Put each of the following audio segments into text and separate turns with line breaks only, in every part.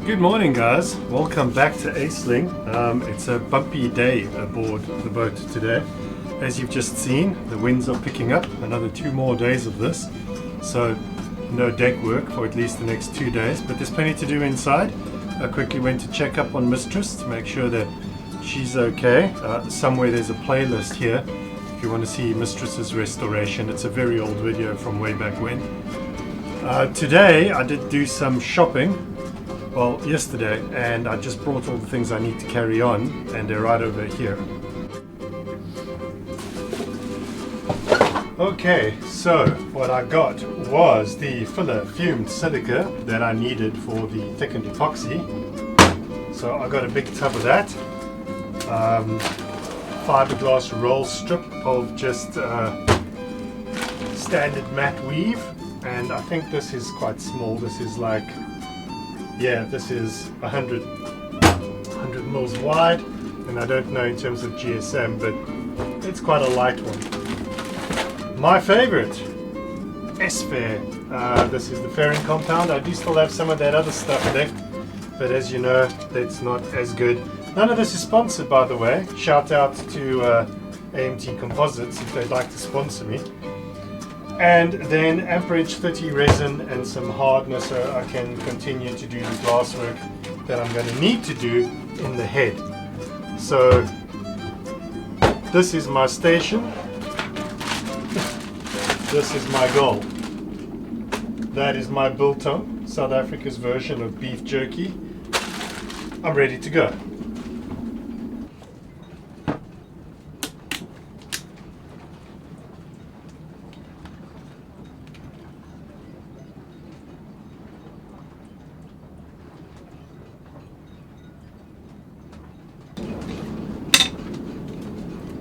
Good morning, guys. Welcome back to Aisling. It's a bumpy day aboard the boat today. As you've just seen, the winds are picking up. Another 2 more days of this, so no deck work for at least the next 2 days, but there's plenty to do inside. I quickly went to check up on Mistress to make sure that she's okay. Somewhere there's a playlist here if you want to see Mistress's restoration. It's a very old video from way back when. Today I did do some shopping. Well, yesterday, and I just brought all the things I need to carry on, and they're right over here. Okay, so what I got was the filler fumed silica that I needed for the thickened epoxy. So I got a big tub of that. Fiberglass roll strip of just standard matte weave, and I think this is quite small. This is like, yeah, this is 100 mils wide, and I don't know in terms of GSM, but it's quite a light one. My favorite, S-Fair. This is the fairing compound. I do still have some of that other stuff left, but as you know, that's not as good. None of this is sponsored, by the way. Shout out to AMT Composites if they'd like to sponsor me. And then amperage 30 resin and some hardener so I can continue to do the glass work that I'm going to need to do in the head. So this is my station. This is my goal. That is my biltong, South Africa's version of beef jerky. I'm ready to go.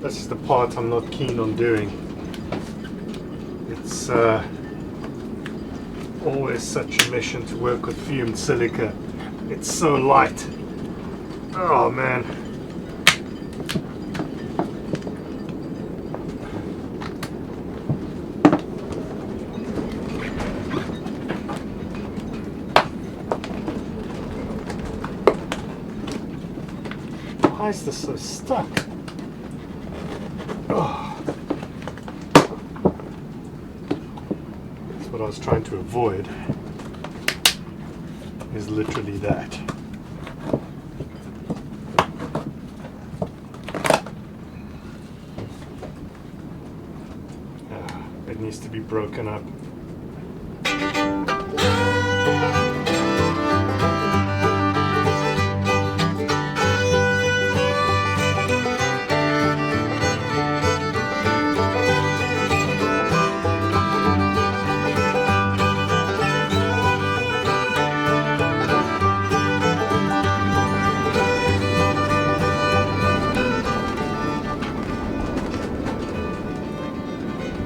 This is the part I'm not keen on doing. It's always such a mission to work with fumed silica. It's so light. Oh man. Why is this so stuck? That's what I was trying to avoid, is literally that. It needs to be broken up.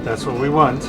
That's what we want.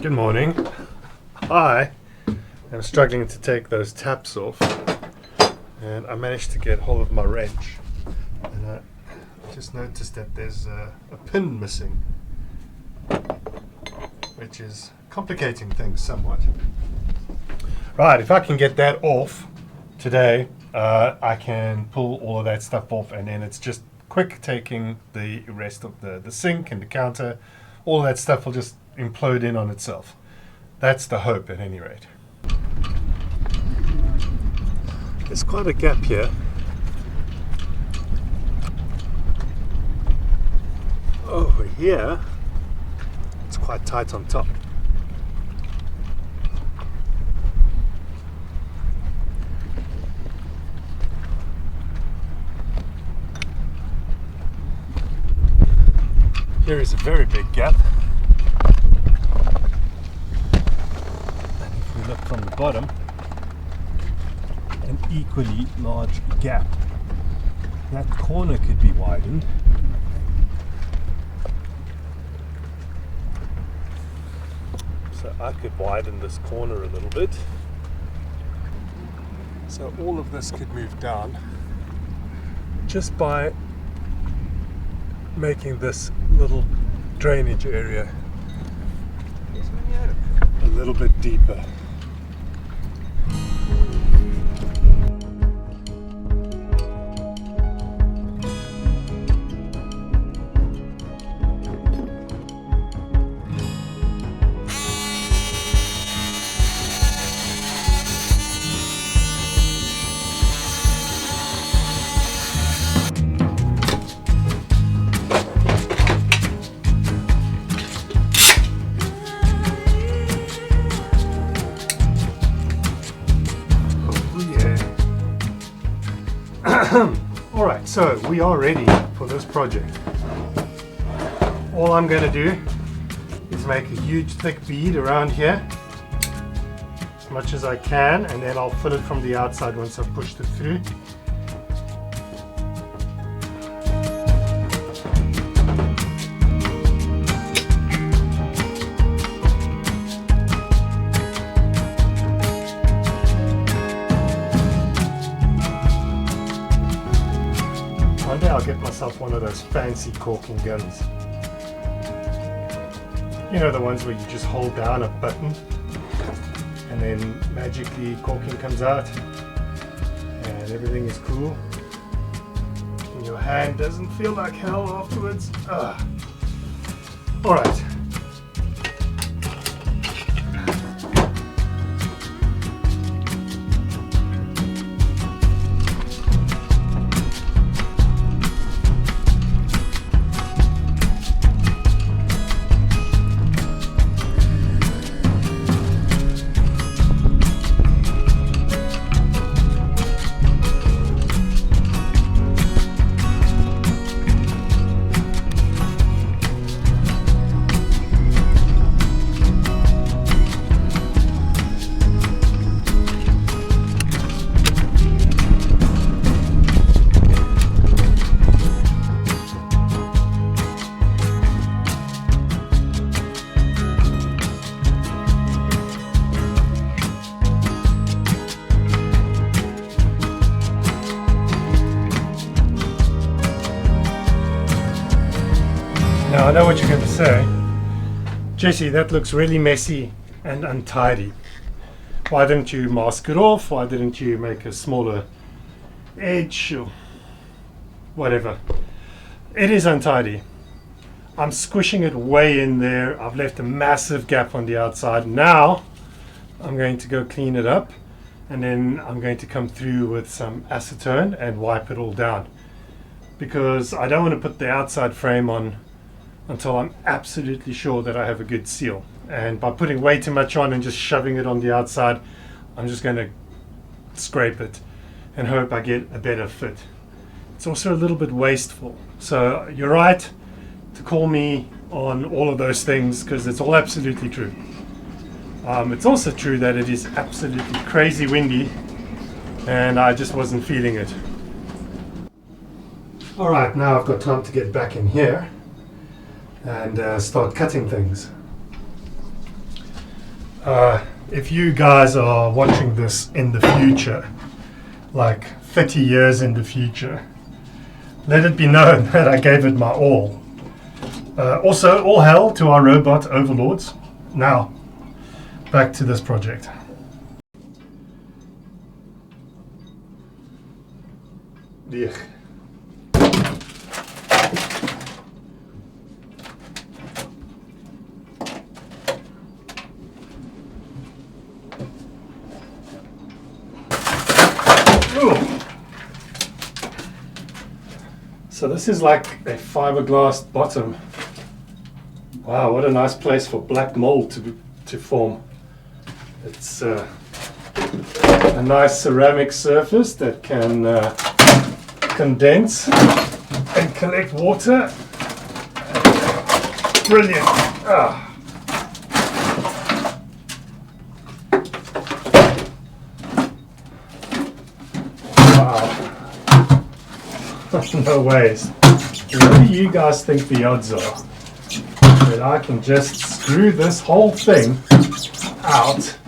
Good morning. I am struggling to take those taps off, and I managed to get hold of my wrench, and I just noticed that there's a pin missing, which is complicating things somewhat. Right, if I can get that off today, I can pull all of that stuff off, and then it's just quick taking the rest of the sink and the counter. All of that stuff will just implode in on itself. That's the hope, at any rate. There's quite a gap here. Over here, it's quite tight on top. Here is a very big gap. And if we look from the bottom, an equally large gap. That corner could be widened. So I could widen this corner a little bit. So all of this could move down just by making this little drainage area a little bit deeper. Alright, so we are ready for this project. All I'm going to do is make a huge thick bead around here, as much as I can, and then I'll fill it from the outside once I've pushed it through. One day I'll get myself one of those fancy caulking guns. You know, the ones where you just hold down a button and then magically caulking comes out and everything is cool. And your hand doesn't feel like hell afterwards. Alright. Now I know what you're going to say. Jessi, that looks really messy and untidy. Why didn't you mask it off? Why didn't you make a smaller edge or whatever? It is untidy. I'm squishing it way in there. I've left a massive gap on the outside. Now I'm going to go clean it up, and then I'm going to come through with some acetone and wipe it all down, because I don't want to put the outside frame on until I'm absolutely sure that I have a good seal. And by putting way too much on and just shoving it on the outside, I'm just going to scrape it and hope I get a better fit. It's also a little bit wasteful. So you're right to call me on all of those things, because it's all absolutely true. It's also true that it is absolutely crazy windy and I just wasn't feeling it. Alright, now I've got time to get back in here and start cutting things. If you guys are watching this in the future, like 30 years in the future, let it be known that I gave it my all. Also, all hail to our robot overlords. Now, back to this project. Ugh. So this is like a fiberglass bottom. Wow, what a nice place for black mold to form. It's a nice ceramic surface that can condense and collect water. Brilliant. Wow. No ways. What do you guys think the odds are that I can just screw this whole thing out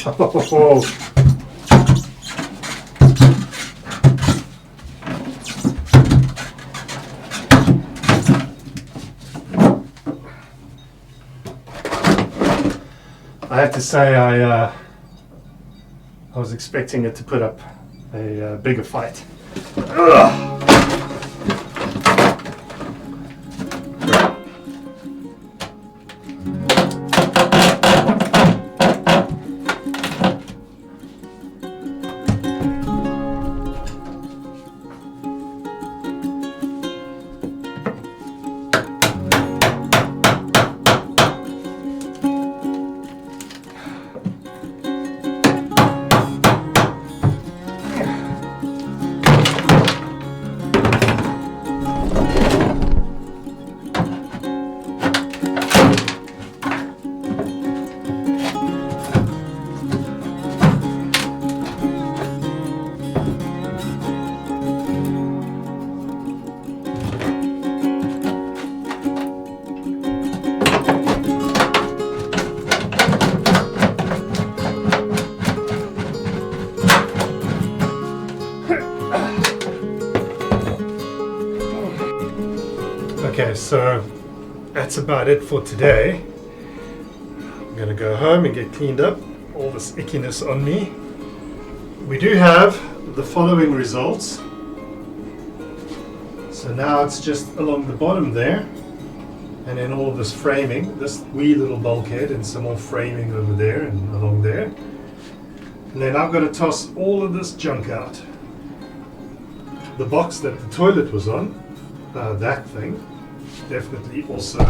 oh. I have to say I was expecting it to put up a bigger fight. Ugh. Okay, so that's about it for today. I'm gonna go home and get cleaned up, all this ickiness on me. We do have the following results. So now it's just along the bottom there, and then all of this framing, this wee little bulkhead and some more framing over there and along there. And then I've got to toss all of this junk out. The box that the toilet was on, that thing, definitely also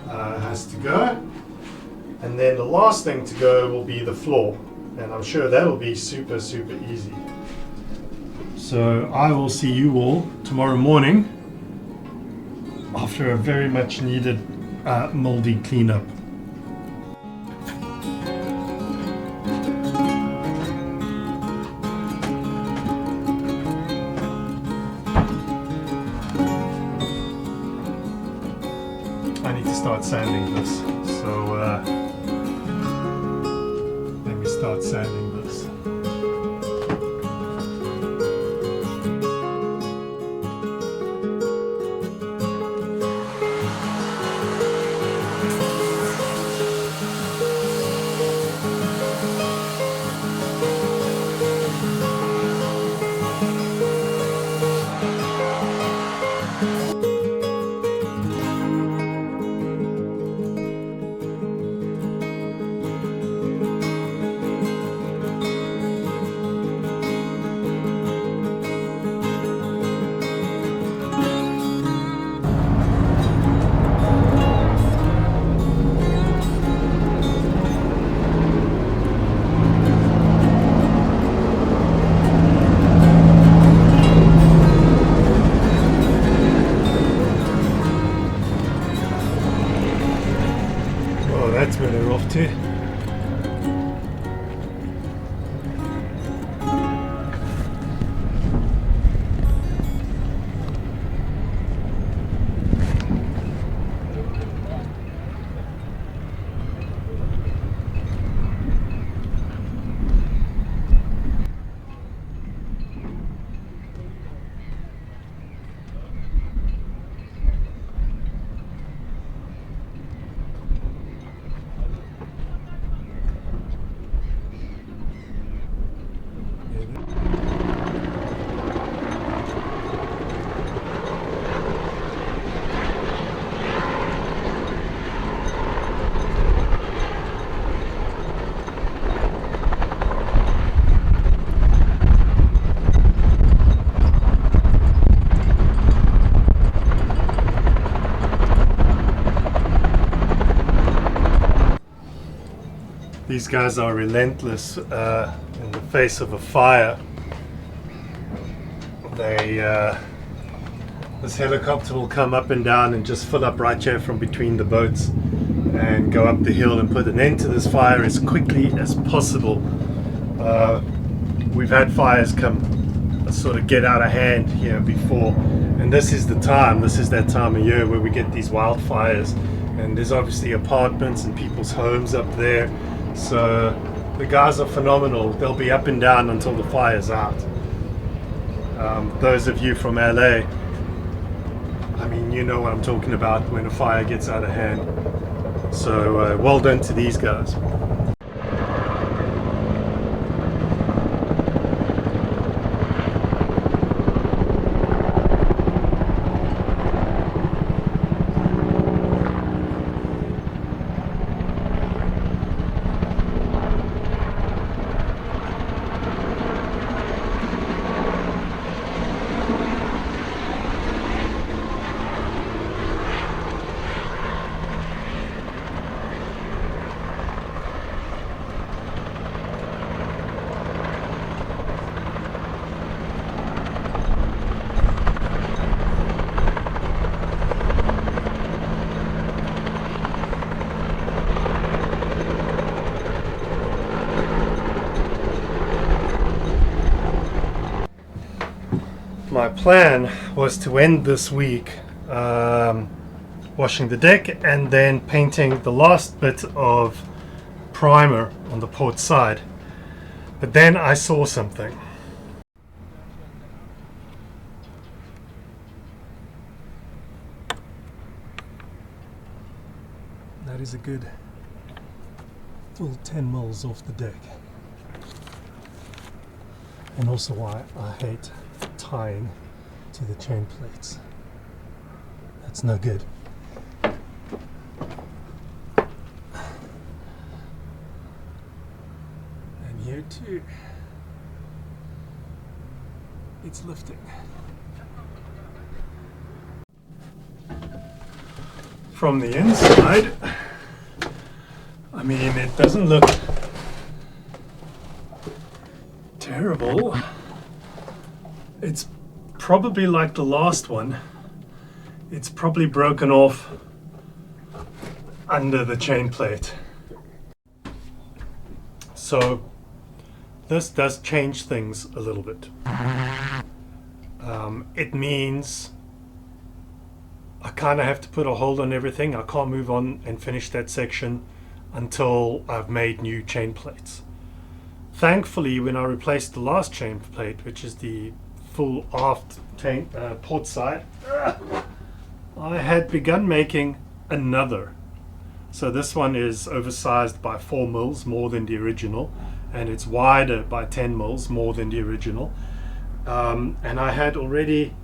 has to go. And then the last thing to go will be the floor. And I'm sure that'll be super, super easy. So I will see you all tomorrow morning after a very much needed moldy cleanup. I need to start sanding this, so let me start sanding this. These guys are relentless in the face of a fire. This helicopter will come up and down and just fill up right here from between the boats and go up the hill and put an end to this fire as quickly as possible. We've had fires come sort of get out of hand here before, and this is the time, this is that time of year where we get these wildfires, and there's obviously apartments and people's homes up there, so the guys are phenomenal. They'll be up and down until the fire's out. Those of you from LA, I mean, you know what I'm talking about when a fire gets out of hand. So well done to these guys. My plan was to end this week washing the deck and then painting the last bit of primer on the port side, but then I saw something. That is a good full 10 mils off the deck, and also why I hate tying to the chain plates. That's no good. And here too, it's lifting. From the inside, I mean, it doesn't look terrible. It's probably like the last one. It's probably broken off under the chain plate. So this does change things a little bit. It means I kind of have to put a hold on everything. I can't move on and finish that section until I've made new chain plates. Thankfully, when I replaced the last chain plate, which is the full aft port side, I had begun making another. So this one is oversized by 4 mils more than the original, and it's wider by 10 mils more than the original. And I had already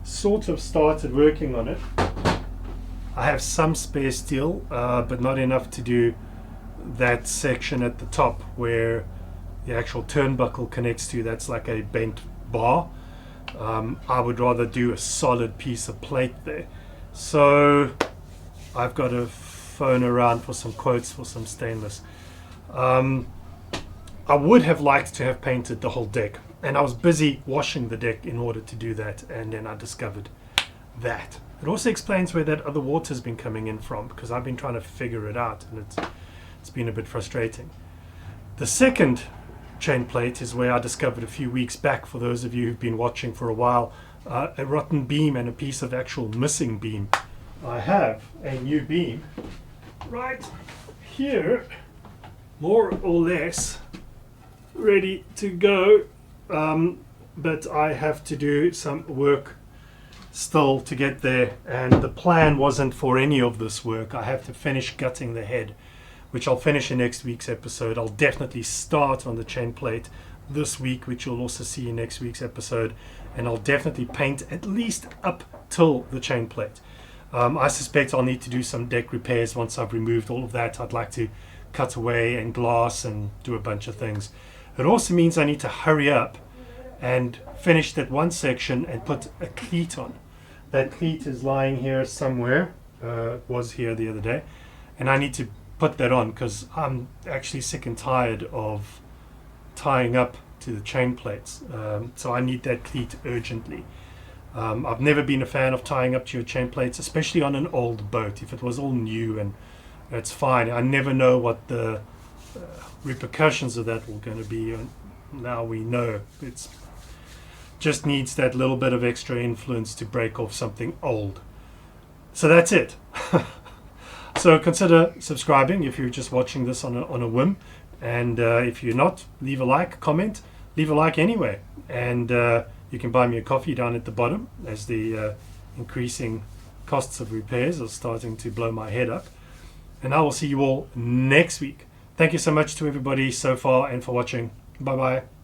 sort of started working on it. I have some spare steel, but not enough to do that section at the top where the actual turnbuckle connects to. That's like a bent bar. I would rather do a solid piece of plate there. So I've got to phone around for some quotes for some stainless. I would have liked to have painted the whole deck, and I was busy washing the deck in order to do that, and then I discovered that. It also explains where that other water's been coming in from, because I've been trying to figure it out, and it's been a bit frustrating. The second chain plate is where I discovered a few weeks back, for those of you who've been watching for a while, a rotten beam and a piece of actual missing beam. I have a new beam right here, more or less ready to go, but I have to do some work still to get there, and the plan wasn't for any of this work. I have to finish gutting the head, which I'll finish in next week's episode. I'll definitely start on the chain plate this week, which you'll also see in next week's episode, and I'll definitely paint at least up till the chain plate. I suspect I'll need to do some deck repairs once I've removed all of that. I'd like to cut away and glass and do a bunch of things. It also means I need to hurry up and finish that one section and put a cleat on. That cleat is lying here somewhere. It was here the other day, and I need to put that on because I'm actually sick and tired of tying up to the chain plates. So I need that cleat urgently. I've never been a fan of tying up to your chain plates, especially on an old boat. If it was all new, and it's fine. I never know what the repercussions of that were going to be, and now we know. It's just needs that little bit of extra influence to break off something old. So that's it. So consider subscribing if you're just watching this on a whim, and if you're not, leave a like, comment, leave a like anyway, and you can buy me a coffee down at the bottom as the increasing costs of repairs are starting to blow my head up. And I will see you all next week. Thank you so much to everybody so far and for watching. Bye bye.